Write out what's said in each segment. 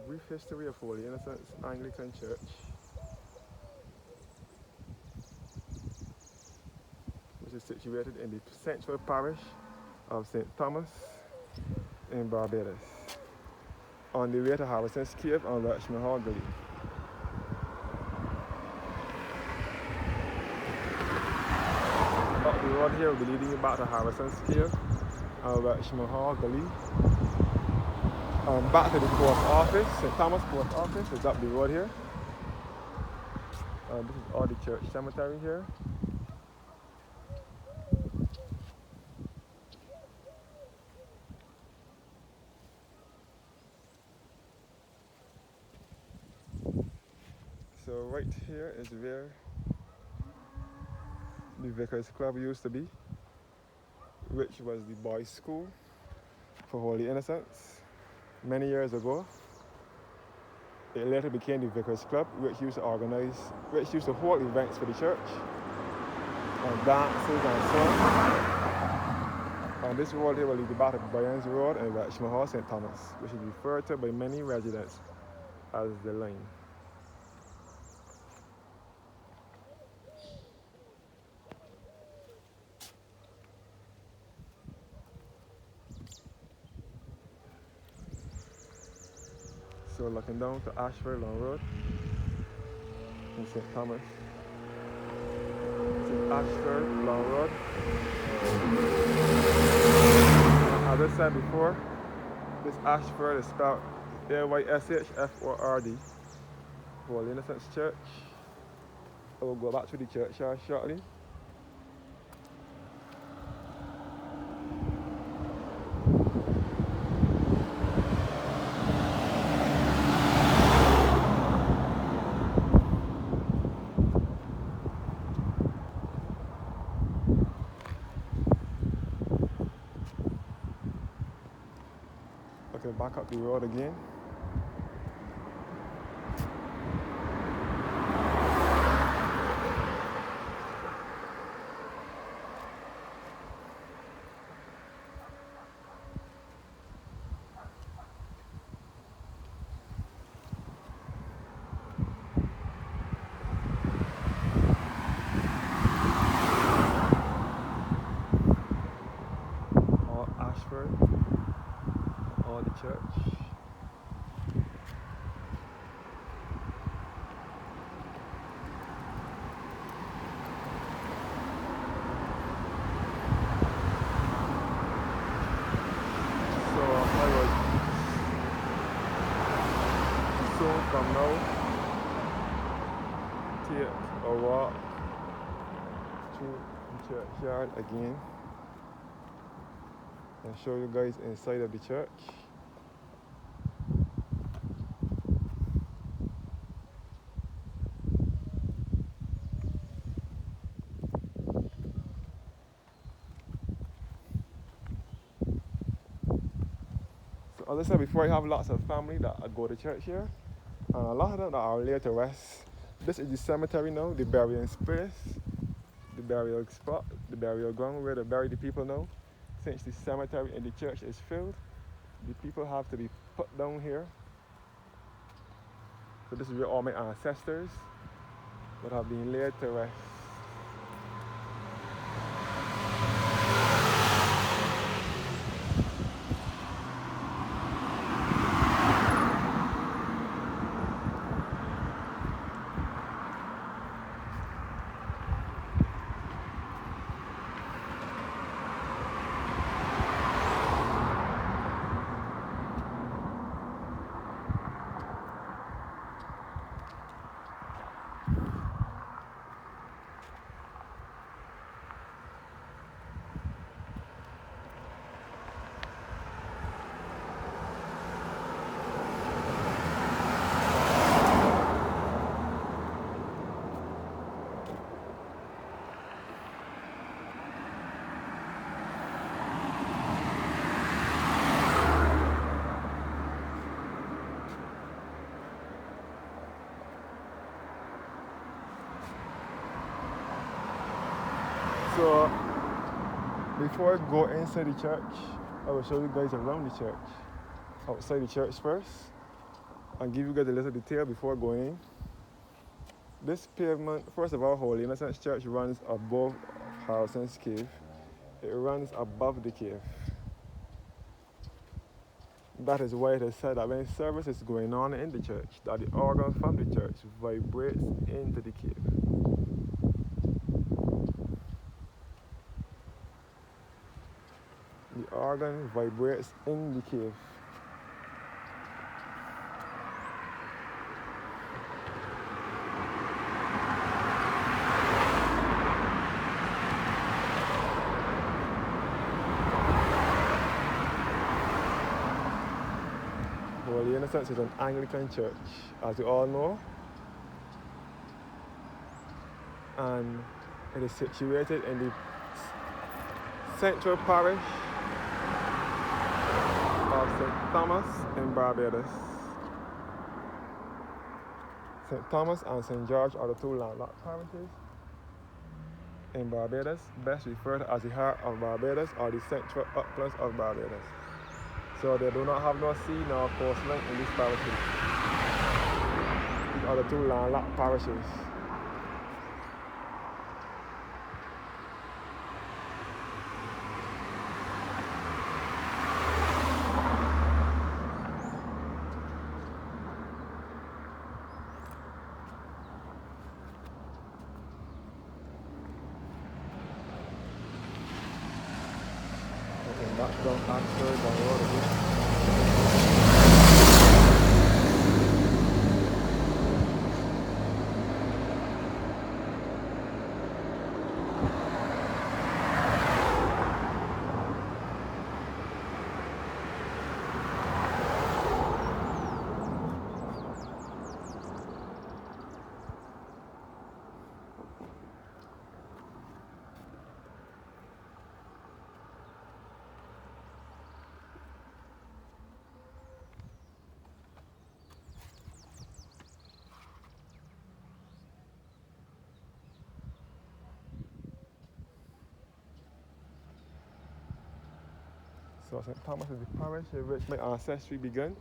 brief history of Holy Innocents Anglican Church, which is situated in the central parish of St. Thomas in Barbados, on the way to Harrison's Cave and Welshman Hall Gully. Up the road here will be leading you back to Harrison's Cave and Welshman Hall Gully. Back to the post office, St. Thomas Post Office is up the road here. This is all the church cemetery here. So right here is where the Vickers Club used to be, which was the boys' school for Holy Innocents. Many years ago, it later became the Vickers Club, which used to hold events for the church, and dances and so on. And this road here will lead back to Bryan's Road and Welshman Hall, St. Thomas, which is referred to by many residents as the line. So looking down to Ayshford Long Road in St. Thomas. This is Ayshford Long Road. As I said before, this Ayshford is spelled Ayshford, Holy Innocents Church. I will go back to the churchyard shortly. Okay, back up the road again. All Ayshford, all the church. From now, take a walk through the churchyard again and show you guys inside of the church. So as I said before, I have lots of family that go to church here. And a lot of them are laid to rest. This is the cemetery now, the burying space, the burial spot, the burial ground where they bury the people now. Since the cemetery in the church is filled, the people have to be put down here. So this is where all my ancestors would have been laid to rest. So before I go inside the church, I will show you guys around the church. Outside the church first. and give you guys a little detail before going in. This pavement, first of all, Holy Innocents Church runs above Harrison's Cave. It runs above the cave. That is why it is said that when service is going on in the church, that the organ from the church vibrates into the cave. The organ vibrates in the cave. Holy Innocents is an Anglican church, as you all know, and it is situated in the central parish of St. Thomas in Barbados. St. Thomas and St. George are the two landlocked parishes in Barbados, best referred as the heart of Barbados or the central uplands of Barbados. So they do not have no sea nor coastline in these parishes. These are the two landlocked parishes. And that's down Ayshford, down the road again. So St. Thomas is the parish in which my ancestry began.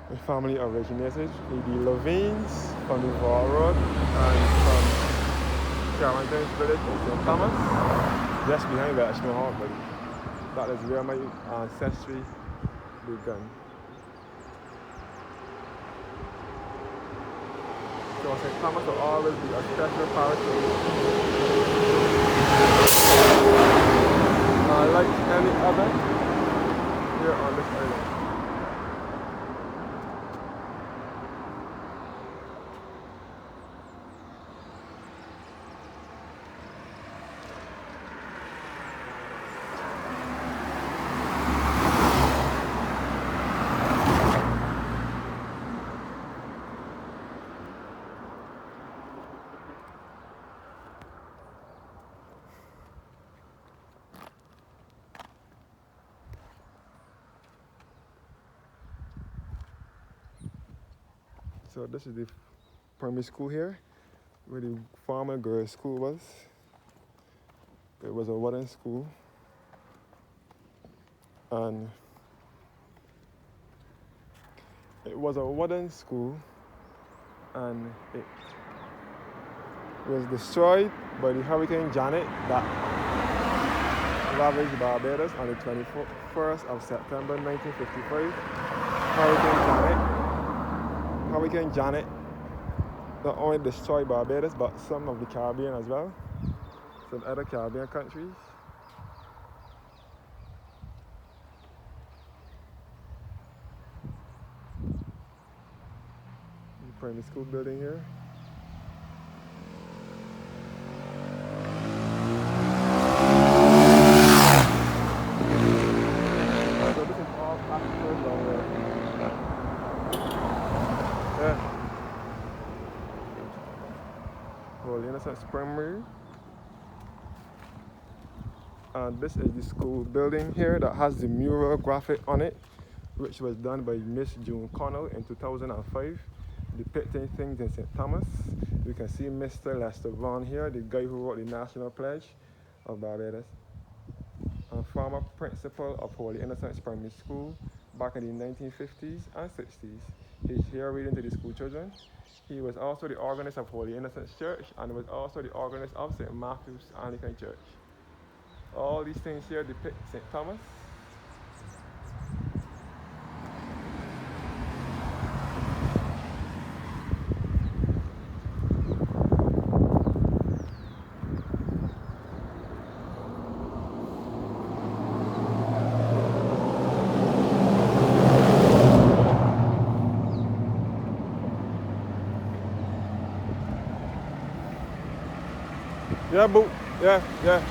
My family originated in the Levines from the Var Road and from Carrington's village in St. Thomas, just behind the Ayshford Hall. That is where my ancestry began. So St. Thomas will always be a special parish. Like any other here on this island. So this is the primary school here, where the former girls' school was. It was a wooden school, and it was destroyed by the Hurricane Janet that ravaged Barbados on the 21st of September 1955. Hurricane Janet not only destroyed Barbados, but some of the Caribbean as well, some other Caribbean countries. The primary school building here. So this is all Ayshford down there. Holy Innocents Primary. And this is the school building here that has the mural graphic on it, which was done by Miss June Connell in 2005, depicting things in St. Thomas. You can see Mr. Lester Vaughan here, the guy who wrote the National Pledge of Barbados. And former principal of Holy Innocents Primary School back in the 1950s and 60s. He's here reading to the school children. He was also the organist of Holy Innocents Church and was also the organist of St. Matthew's Anglican Church. All these things here depict St. Thomas. Yeah, boo. Yeah, yeah.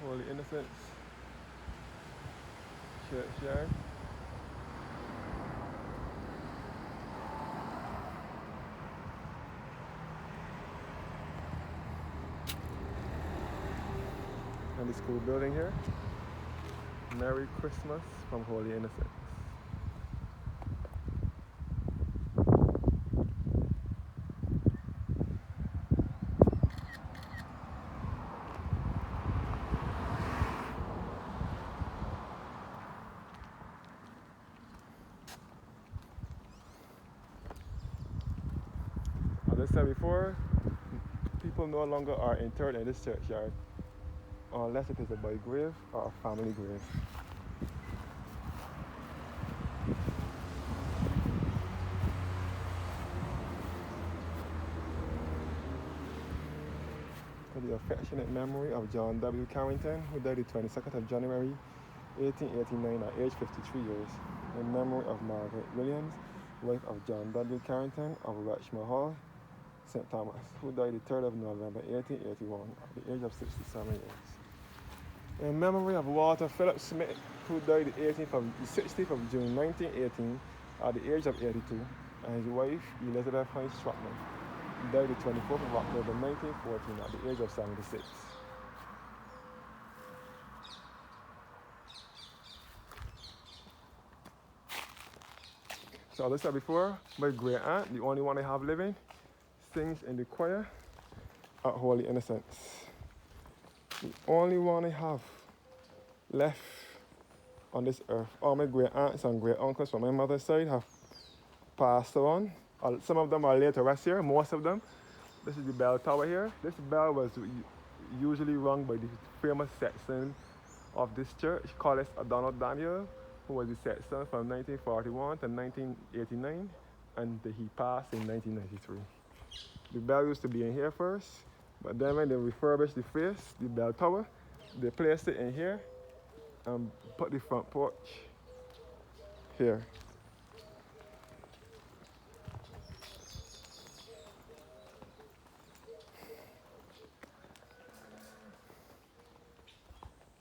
Holy Innocents Churchyard. And the school building here. Merry Christmas from Holy Innocents. As I said before, people no longer are interred in this churchyard unless it is a boy grave or a family grave. For the affectionate memory of John W. Carrington, who died the 22nd of January 1889 at age 53 years. In memory of Margaret Williams, wife of John W. Carrington of Rechmore Hall, St. Thomas, who died the 3rd of November 1881 at the age of 67 years. In memory of Walter Philip Smith, who died the 16th of June 1918 at the age of 82, and his wife Elizabeth Hines Stratman, who died the 24th of October 1914 at the age of 76. So as I said before, my great aunt, the only one I have living, sings in the choir at Holy Innocents. The only one I have left on this earth. All my great aunts and great uncles from my mother's side have passed on. Some of them are laid to rest here, most of them. This is the bell tower here. This bell was usually rung by the famous sexton of this church, Collis O'Donnell Daniel, who was the sexton from 1941 to 1989, and he passed in 1993. The bell used to be in here first, but then when they refurbished the face, the bell tower, they placed it in here and put the front porch here.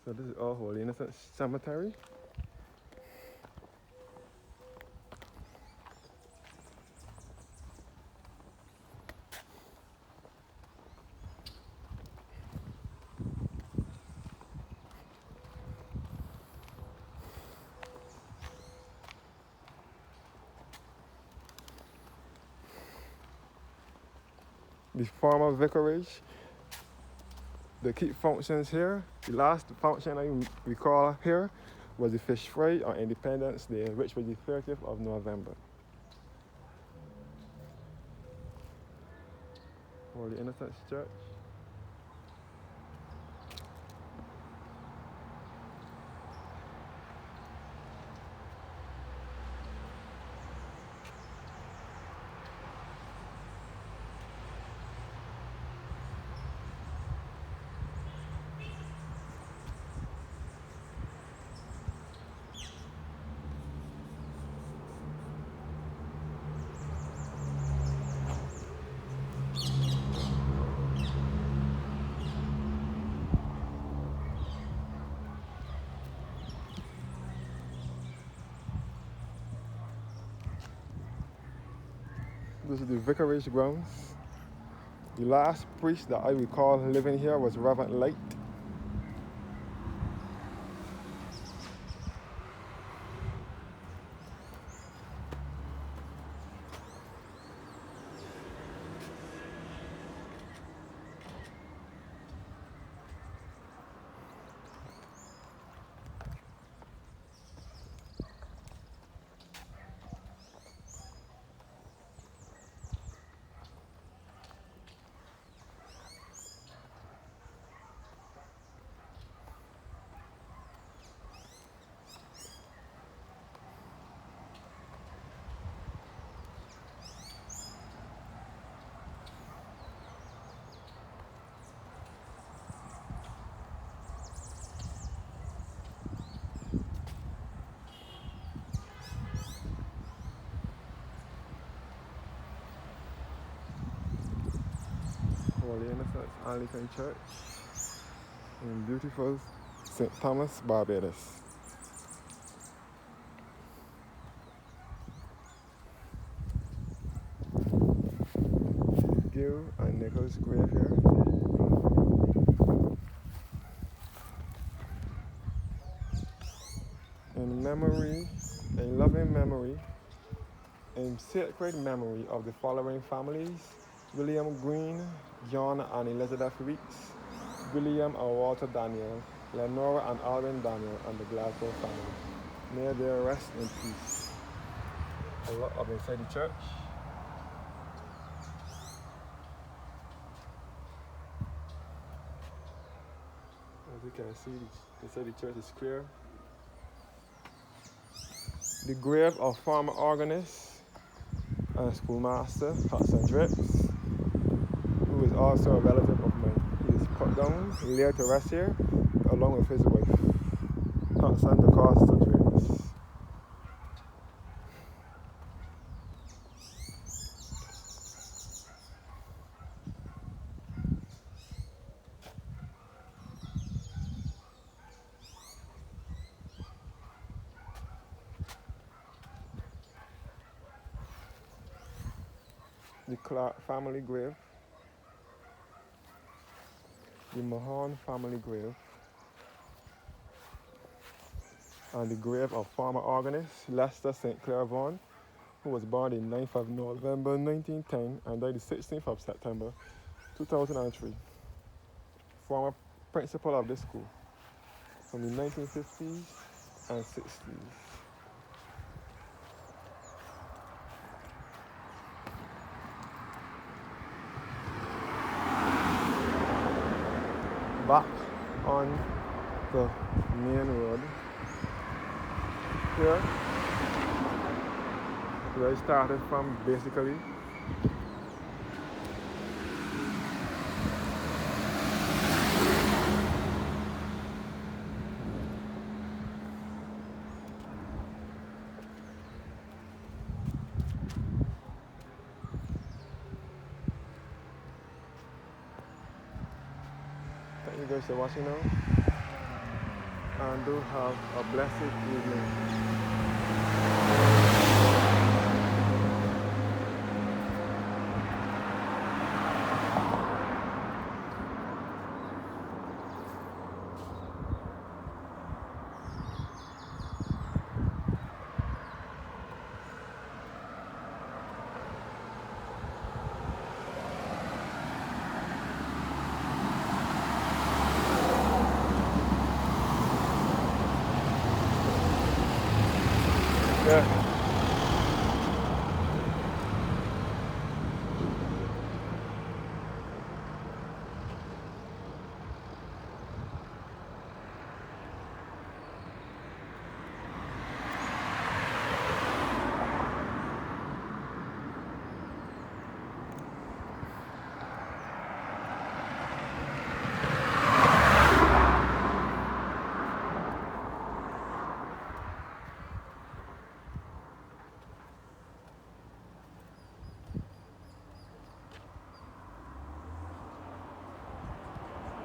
So this is All Holy Innocents Cemetery. the former vicarage. The key functions here. The last function I recall here was the fish fry on Independence Day, which was the 30th of November. Holy Innocents Church. This is the vicarage grounds. The last priest that I recall living here was Reverend Light. Holy Innocents Anglican Church in beautiful St. Thomas, Barbados. Gill and Nichols grave here. In memory, in loving memory, in sacred memory of the following families: William Green, John and Elizabeth Weeks, William and Walter Daniel, Lenora and Alvin Daniel, and the Glasgow family. May they rest in peace. A lot of inside the church. As you can see, inside the church is square. The grave of former organist and schoolmaster Hudson Drips, who is also a relative of mine. He is put down, laid to rest here, along with his wife, Hudson DeCosta Drips. The Clark family grave, the Mahon family grave, and the grave of former organist Lester St. Clair Vaughan, who was born the 9th of November 1910 and died the 16th of September 2003. Former principal of this school from the 1950s and 60s. Back on the main road here, where I started from basically. Thank you guys for watching now, and do have a blessed evening.